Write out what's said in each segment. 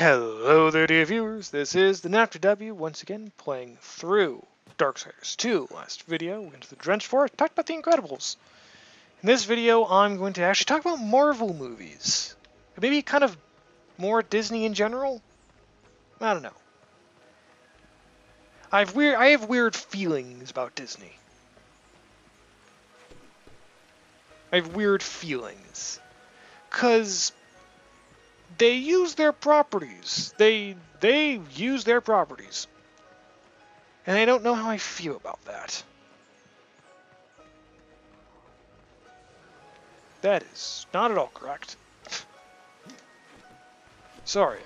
Hello there, dear viewers. This is the NefFTW once again playing through Darksiders 2. Last video, we went to the Drench Forest, talked about The Incredibles. In this video, I'm going to actually talk about Marvel movies. Maybe kind of more Disney in general? I don't know. I have weird feelings about Disney. I have weird feelings. 'Cause they use their properties. They use their properties. And I don't know how I feel about that. That is not at all correct. Sorry,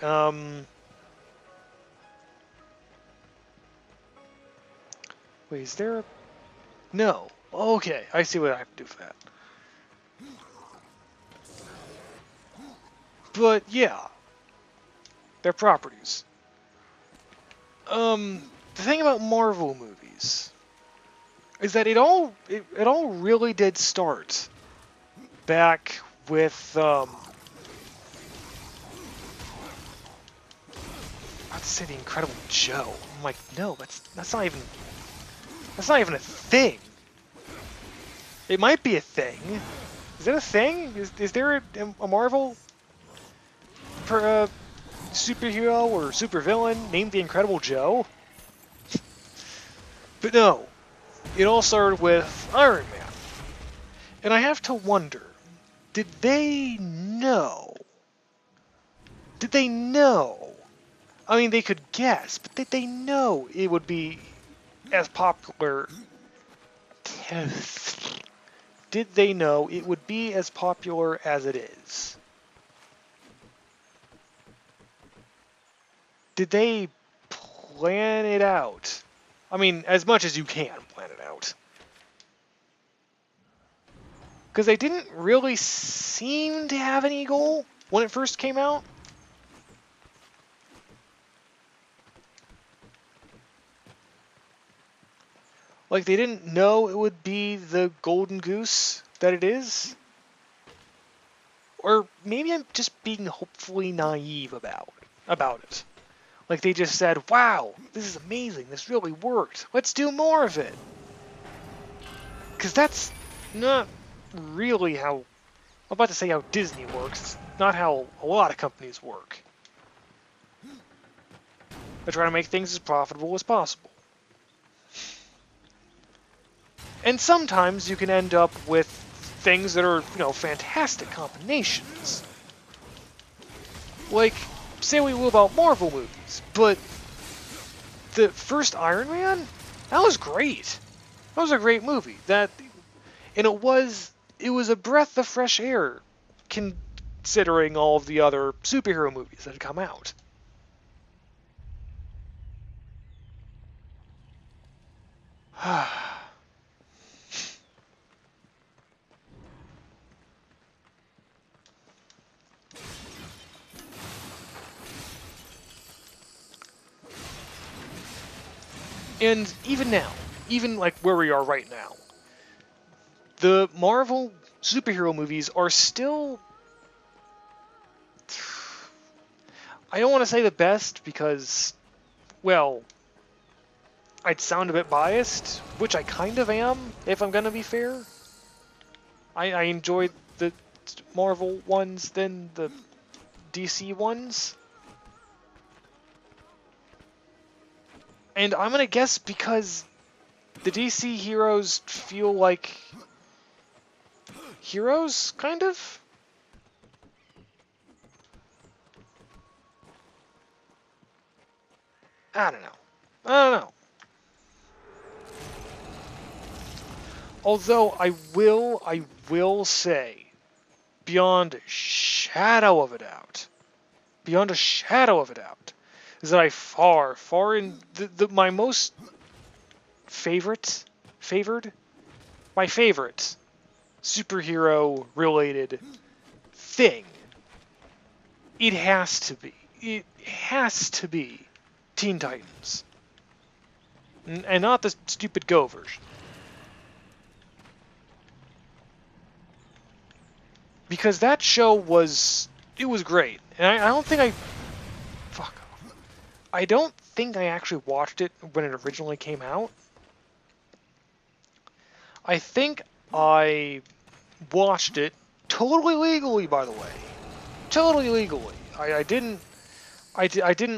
wait, is there a... No. Okay, I see what I have to do for that. But, yeah. Their properties. The thing about Marvel movies is that it all really did start back with, I'd say The Incredible Joe. I'm like, no, that's not even a thing. It might be a thing. Is it a thing? Is there a Marvel superhero or supervillain named The Incredible Joe? But no, it all started with Iron Man. And I have to wonder, did they know? Did they know? I mean, they could guess, but did they know it would be as popular? Did they know it would be as popular as it is? Did they plan it out? I mean, as much as you can plan it out. Because they didn't really seem to have any goal when it first came out. Like, they didn't know it would be the golden goose that it is. Or maybe I'm just being hopefully naive about it. Like, they just said, wow, this is amazing, this really worked, let's do more of it. Because that's not really how, I'm about to say how Disney works, it's not how a lot of companies work. They try to make things as profitable as possible. And sometimes you can end up with things that are, fantastic combinations. Like, say what you will about Marvel movies, but the first Iron Man, that was great. That was a great movie. And it was a breath of fresh air, considering all of the other superhero movies that had come out. And even now, even like where we are right now, the Marvel superhero movies are still... I don't want to say the best because, well, I'd sound a bit biased, which I kind of am, if I'm going to be fair. I enjoyed the Marvel ones than the DC ones. And I'm going to guess because the DC heroes feel like heroes, kind of? I don't know. Although I will say, beyond a shadow of a doubt, is that I far in my most my favorite superhero related thing. It has to be Teen Titans, and not the stupid Go version. Because that show was great, and I don't think I I don't think I actually watched it when it originally came out. I think I watched it totally legally, by the way. Totally legally. I didn't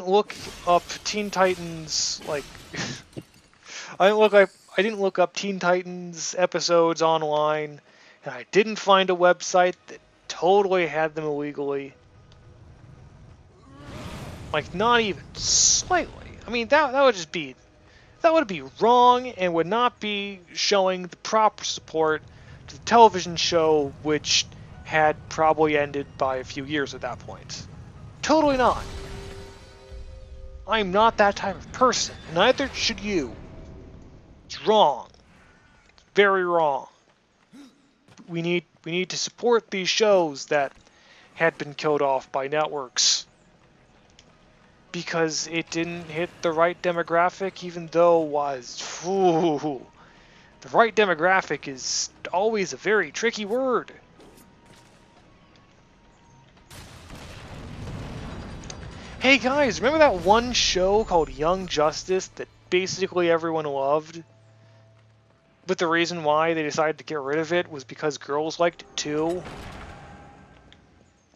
look up Teen Titans like I didn't look up Teen Titans episodes online, and I didn't find a website that totally had them illegally. Like, not even slightly. I mean, that would be wrong and would not be showing the proper support to the television show, which had probably ended by a few years at that point. Totally not. I'm not that type of person. Neither should you. It's wrong. It's very wrong. We need to support these shows that had been killed off by networks because it didn't hit the right demographic, even though the right demographic is always a very tricky word. Hey guys, remember that one show called Young Justice that basically everyone loved? But the reason why they decided to get rid of it was because girls liked it too?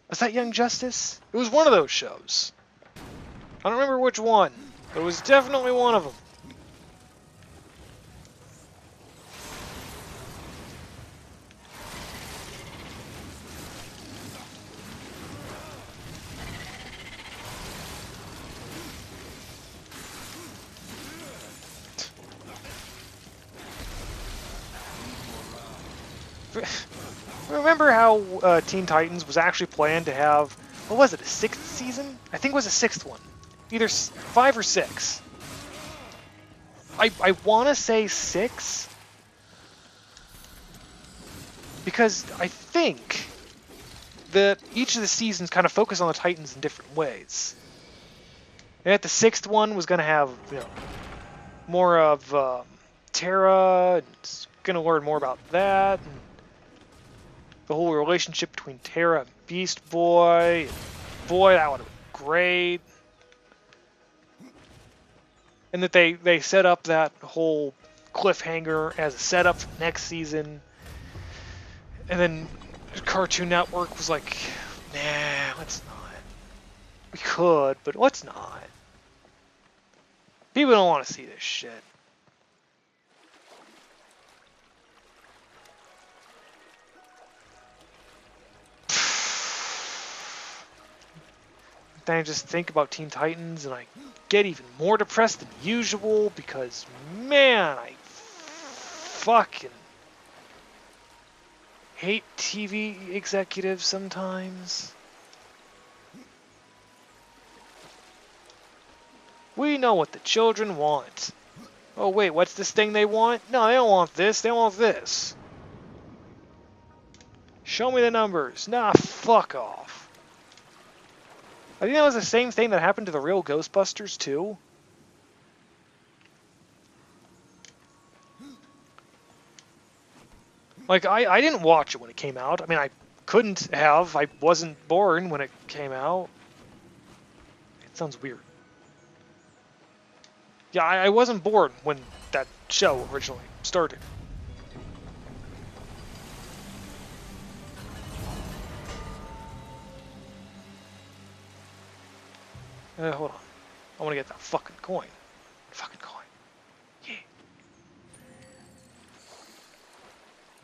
Was that Young Justice? It was one of those shows. I don't remember which one, but it was definitely one of them. Remember how Teen Titans was actually planned to have, what was it, a 6th season? I think it was a 6th one. Either 5 or 6. I want to say 6. Because I think that each of the seasons kind of focus on the Titans in different ways. And that the 6th one was going to have, more of Terra, and going to learn more about that, and the whole relationship between Terra and Beast Boy. Boy, that would have been great. And that they set up that whole cliffhanger as a setup for next season. And then Cartoon Network was like, nah, let's not. We could, but let's not. People don't want to see this shit. Then I just think about Teen Titans and I get even more depressed than usual because, man, I fucking hate TV executives sometimes. We know what the children want. Oh wait, what's this thing they want? No, they don't want this, they want this. Show me the numbers. Nah, fuck off. I think that was the same thing that happened to the real Ghostbusters, too. Like, I didn't watch it when it came out. I mean, I couldn't have. I wasn't born when it came out. It sounds weird. Yeah, I wasn't born when that show originally started. Hold on. I want to get that fucking coin. Fucking coin. Yeah.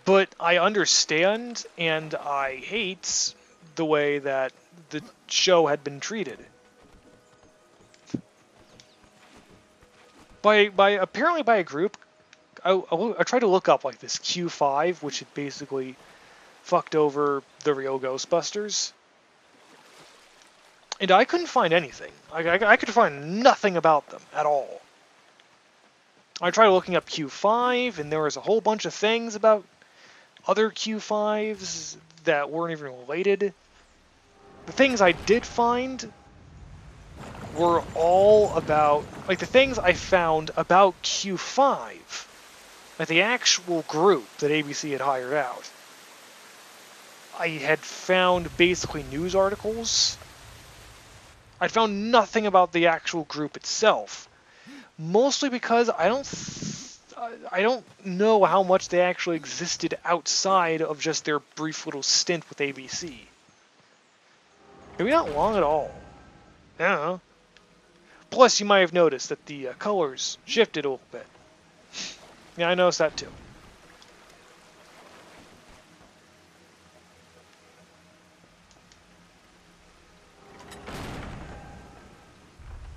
But I understand and I hate the way that the show had been treated. Apparently by a group, I tried to look up like this Q5, which had basically fucked over the real Ghostbusters. And I couldn't find anything. I could find nothing about them at all. I tried looking up Q5, and there was a whole bunch of things about other Q5s that weren't even related. The things I did find were all about, like the things I found about Q5, like the actual group that ABC had hired out. I had found basically news articles I found nothing about the actual group itself, mostly because I don't know how much they actually existed outside of just their brief little stint with ABC. Maybe not long at all. I don't know. Plus, you might have noticed that the colors shifted a little bit. Yeah, I noticed that too.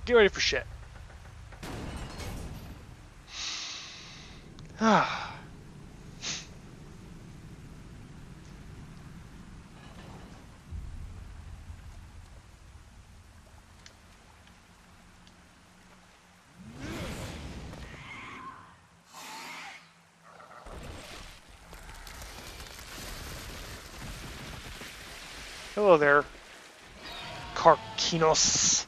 Get ready for shit. Hello there, Karkinos.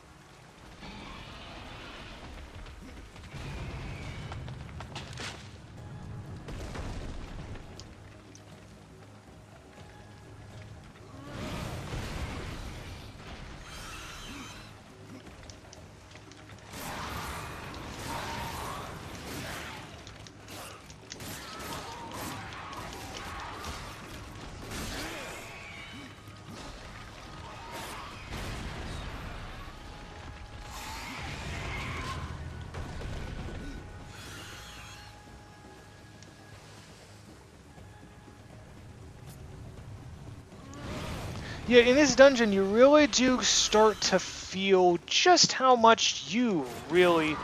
Yeah, in this dungeon, you really do start to feel just how much you really... I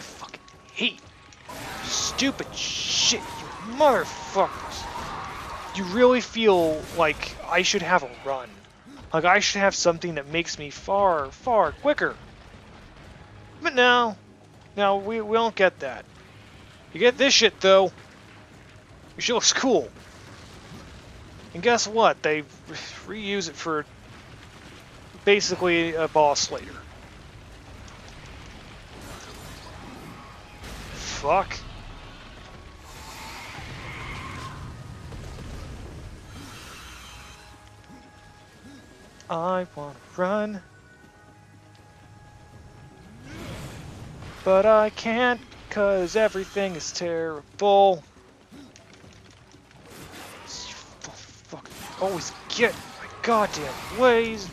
fucking hate stupid shit, you motherfuckers. You really feel like I should have a run. Like I should have something that makes me far, far quicker. But no, we don't get that. You get this shit, though. Your shit looks cool. And guess what? They reuse it for basically a boss later. Fuck. I wanna run, but I can't, 'cause everything is terrible. You fucking always get in my goddamn ways.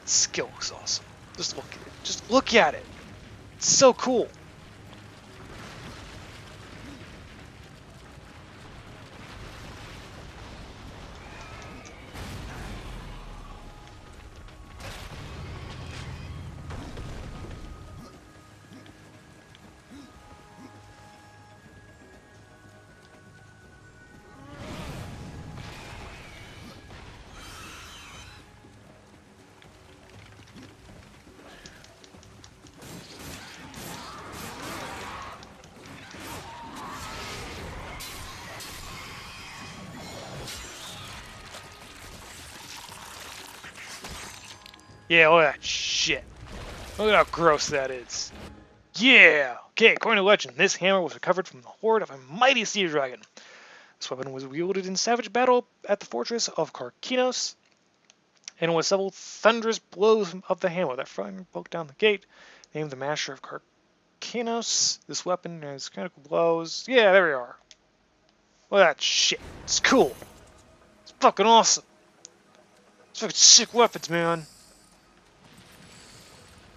Skill looks awesome. Just look at it. Just look at it. It's so cool. Yeah, look at that shit. Look at how gross that is. Yeah! Okay, according to legend, this hammer was recovered from the hoard of a mighty sea dragon. This weapon was wielded in savage battle at the fortress of Karkinos, and with several thunderous blows of the hammer that finally broke down the gate. Named the Master of Karkinos, this weapon has critical blows. Yeah, there we are. Look at that shit. It's cool. It's fucking awesome. It's fucking sick weapons, man.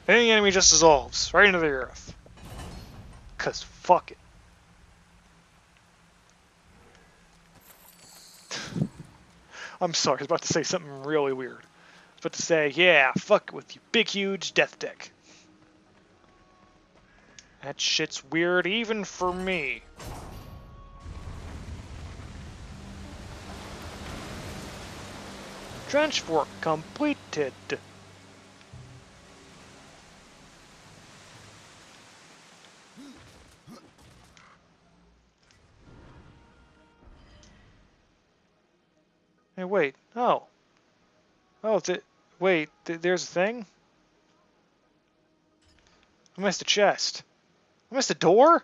Any enemy just dissolves right into the earth. 'Cause fuck it. I'm sorry, I was about to say something really weird. I was about to say, yeah, fuck it with you big huge death deck. That shit's weird even for me. Trench work completed. Hey, wait. Oh. Oh, wait, there's a thing? I missed a chest. I missed a door?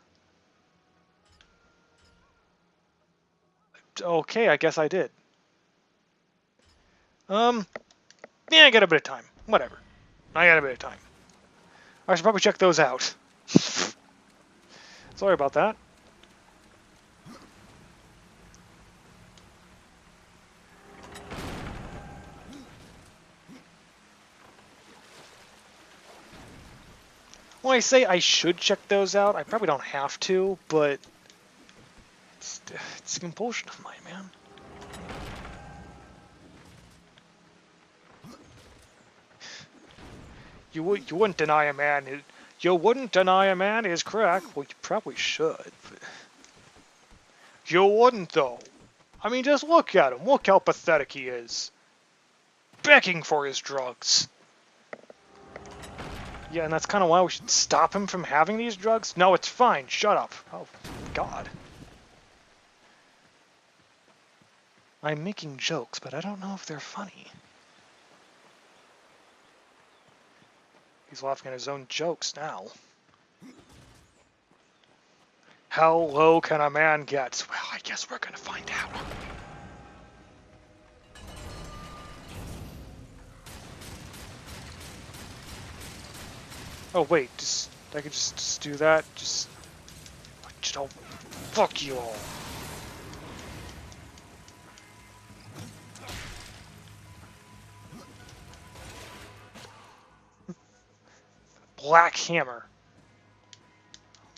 Okay, I guess I did. Yeah, I got a bit of time. Whatever. I got a bit of time. I should probably check those out. Sorry about that. When I say I should check those out, I probably don't have to, but it's a compulsion of mine, man. You wouldn't deny a man his crack. Well, you probably should. But you wouldn't, though. I mean, just look at him. Look how pathetic he is. Begging for his drugs. Yeah, and that's kind of why we should stop him from having these drugs? No, it's fine. Shut up. Oh, God. I'm making jokes, but I don't know if they're funny. He's laughing at his own jokes now. How low can a man get? Well, I guess we're gonna find out. Oh wait, I could just do that. Just oh, fuck you all. Black hammer.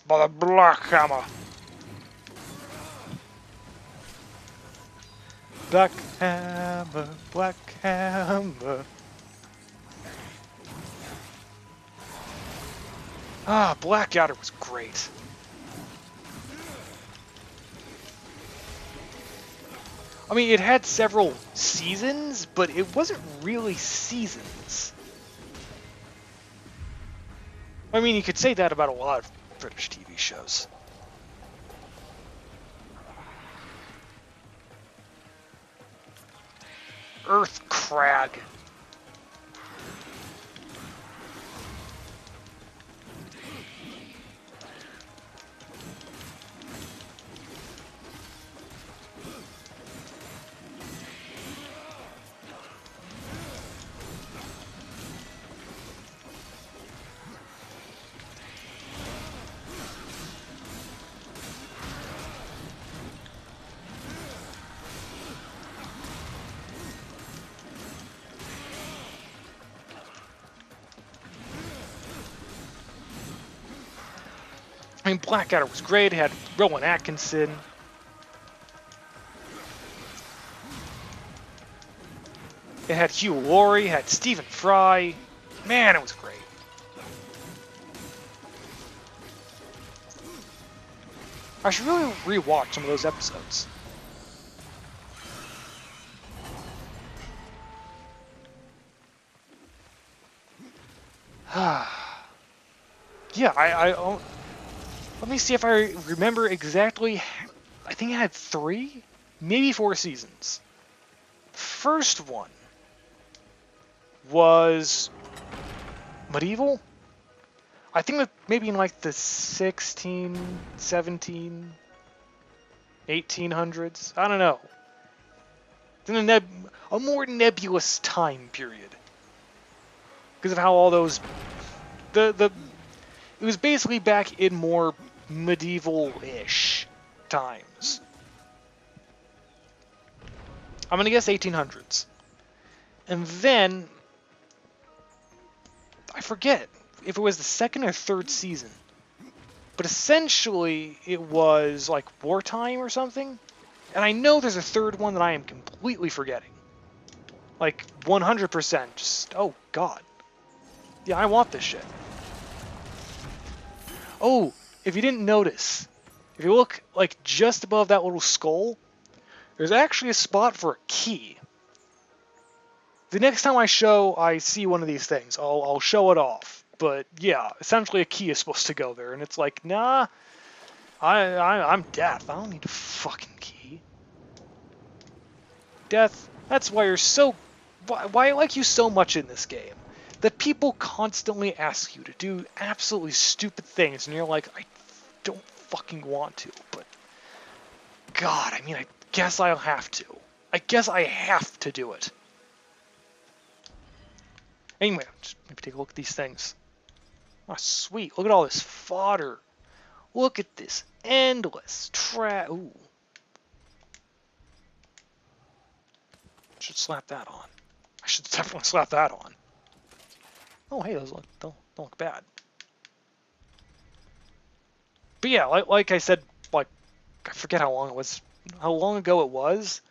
By the black hammer. Black hammer, black hammer. Ah, Blackadder was great. I mean, it had several seasons, but it wasn't really seasons. I mean, you could say that about a lot of British TV shows. Earth Crag. I mean, Blackadder was great. It had Rowan Atkinson. It had Hugh Laurie. It had Stephen Fry. Man, it was great. I should really rewatch some of those episodes. Yeah, let me see if I remember exactly. I think it had 3, maybe 4 seasons. The first one was medieval. I think that maybe in like the 16, 17, 1800s. I don't know. In a more nebulous time period. Because of how all those... It was basically back in more medieval-ish times. I'm going to guess 1800s. And then... I forget if it was the 2nd or 3rd season. But essentially, it was like wartime or something. And I know there's a 3rd one that I am completely forgetting. Like, 100%. Just, oh, God. Yeah, I want this shit. Oh, if you didn't notice, if you look, like, just above that little skull, there's actually a spot for a key. The next time I see one of these things, I'll show it off. But, yeah, essentially a key is supposed to go there. And it's like, nah, I'm Death. I don't need a fucking key. Death, that's why you're so why I like you so much in this game. That people constantly ask you to do absolutely stupid things, and you're like, I don't fucking want to, but God, I mean, I guess I'll have to. I guess I have to do it. Anyway, just maybe take a look at these things. Oh, sweet. Look at all this fodder. Look at this endless trash. Ooh. Should slap that on. I should definitely slap that on. Oh, hey, those don't look bad. But yeah, like I said, like, I forget how long ago it was.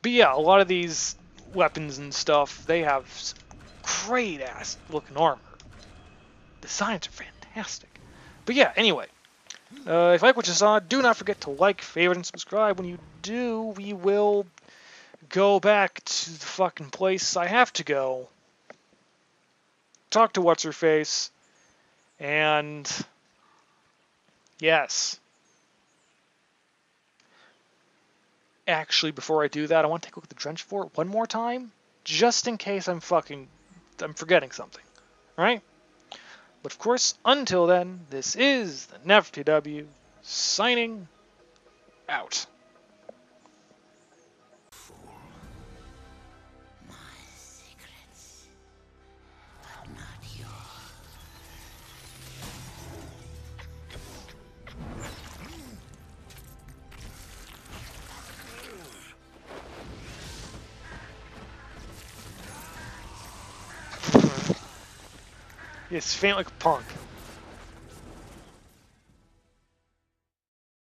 But yeah, a lot of these weapons and stuff, they have some great ass looking armor. Designs are fantastic. But yeah, anyway, if you like what you saw, do not forget to like, favorite, and subscribe. When you do, we will go back to the fucking place I have to go. Talk to What's-Her-Face. And yes. Actually, before I do that, I want to take a look at the Drench Fort one more time. Just in case I'm forgetting something. Alright? But of course, until then, this is the NefFTW signing out. My secrets, but not yours. It's faint like a punk.